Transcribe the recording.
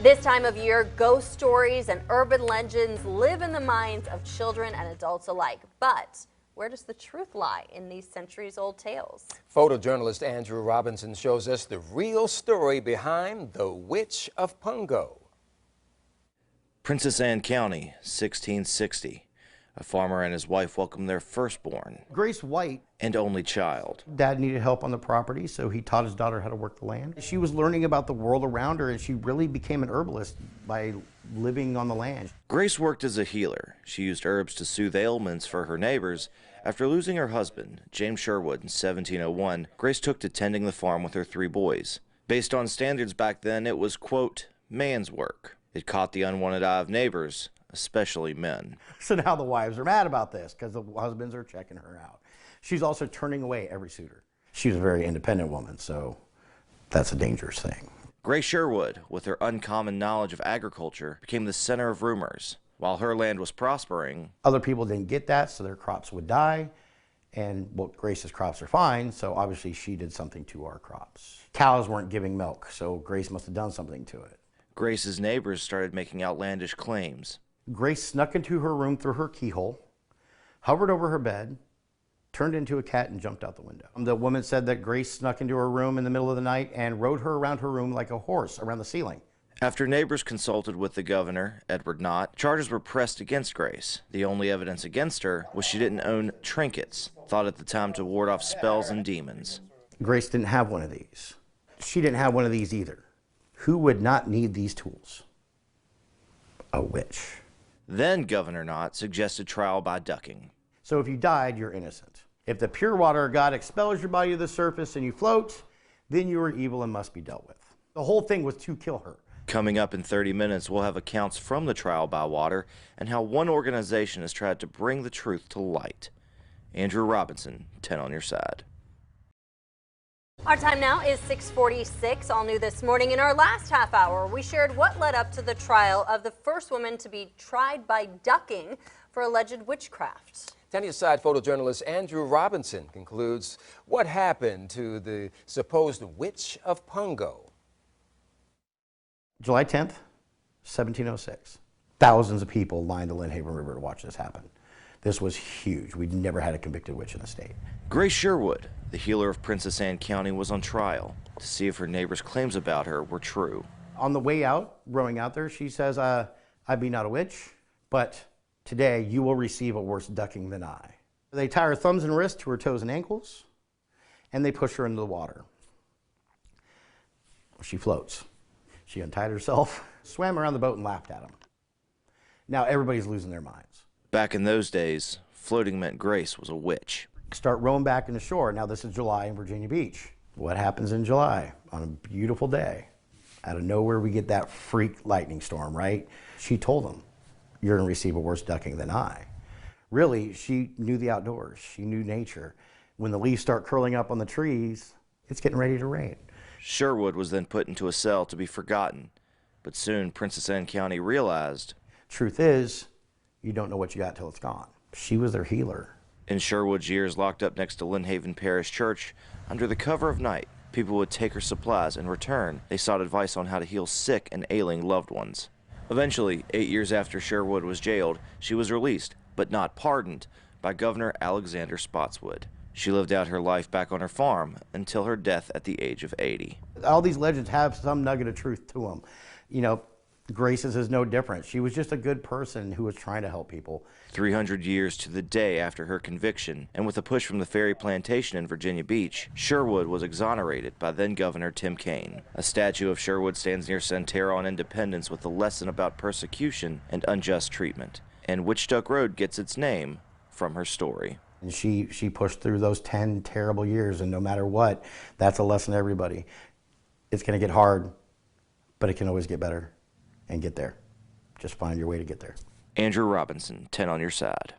This time of year, ghost stories and urban legends live in the minds of children and adults alike. But where does the truth lie in these centuries-old tales? Photojournalist Andrew Robinson shows us the real story behind the Witch of Pungo. Princess Anne County, 1660. A farmer and his wife welcomed their firstborn. Grace White. And only child. Dad needed help on the property, so he taught his daughter how to work the land. She was learning about the world around her, and she really became an herbalist by living on the land. Grace worked as a healer. She used herbs to soothe ailments for her neighbors. After losing her husband, James Sherwood, in 1701, Grace took to tending the farm with her 3 boys. Based on standards back then, it was, quote, man's work. It caught the unwanted eye of neighbors, especially men. So now the wives are mad about this because the husbands are checking her out. She's also turning away every suitor. She's a very independent woman, so that's a dangerous thing. Grace Sherwood, with her uncommon knowledge of agriculture, became the center of rumors. While her land was prospering, other people didn't get that, so their crops would die. And well, Grace's crops are fine, so obviously she did something to our crops. Cows weren't giving milk, so Grace must have done something to it. Grace's neighbors started making outlandish claims. Grace snuck into her room through her keyhole, hovered over her bed, turned into a cat, and jumped out the window. The woman said that Grace snuck into her room in the middle of the night and rode her around her room like a horse around the ceiling. After neighbors consulted with the governor, Edward Knott, charges were pressed against Grace. The only evidence against her was she didn't own trinkets, thought at the time to ward off spells and demons. Grace didn't have one of these. She didn't have one of these either. Who would not need these tools? A witch. Then Governor Knott suggested trial by ducking. So if you died, you're innocent. If the pure water of God expels your body to the surface and you float, then you are evil and must be dealt with. The whole thing was to kill her. Coming up in 30 minutes, we'll have accounts from the trial by water and how one organization has tried to bring the truth to light. Andrew Robinson, 10 on your side. Our time now is 6:46. All new this morning. In our last half hour, we shared what led up to the trial of the first woman to be tried by ducking for alleged witchcraft. 10 on your side photojournalist Andrew Robinson concludes what happened to the supposed Witch of Pungo. July 10th, 1706. Thousands of people lined the Lynnhaven River to watch this happen. This was huge. We'd never had a convicted witch in the state. Grace Sherwood, the healer of Princess Anne County, was on trial to see if her neighbors' claims about her were true. On the way out, rowing out there, she says, I be not a witch, but today you will receive a worse ducking than I. They tie her thumbs and wrists to her toes and ankles, and they push her into the water. She floats. She untied herself, swam around the boat, and laughed at them. Now everybody's losing their minds. Back in those days, floating meant Grace was a witch. Start rowing back in the shore. Now this is July in Virginia Beach. What happens in July on a beautiful day? Out of nowhere we get that freak lightning storm, right? She told them, you're going to receive a worse ducking than I. Really, she knew the outdoors. She knew nature. When the leaves start curling up on the trees, it's getting ready to rain. Sherwood was then put into a cell to be forgotten. But soon Princess Anne County realized, truth is, you don't know what you got till it's gone. She was their healer. In Sherwood's years locked up next to Lynnhaven Parish Church, under the cover of night, people would take her supplies. In return, they sought advice on how to heal sick and ailing loved ones. Eventually, 8 years after Sherwood was jailed, she was released, but not pardoned, by Governor Alexander Spotswood. She lived out her life back on her farm until her death at the age of 80. All these legends have some nugget of truth to them. You know, Grace's is no different. She was just a good person who was trying to help people. 300 years to the day after her conviction, and with a push from the Ferry Plantation in Virginia Beach, Sherwood was exonerated by then-Governor Tim Kaine. A statue of Sherwood stands near Centera on Independence with a lesson about persecution and unjust treatment. And Witch Duck Road gets its name from her story. And she pushed through those 10 terrible years, and no matter what, that's a lesson to everybody. It's going to get hard, but it can always get better and get there. Just find your way to get there. Andrew Robinson, 10 on your side.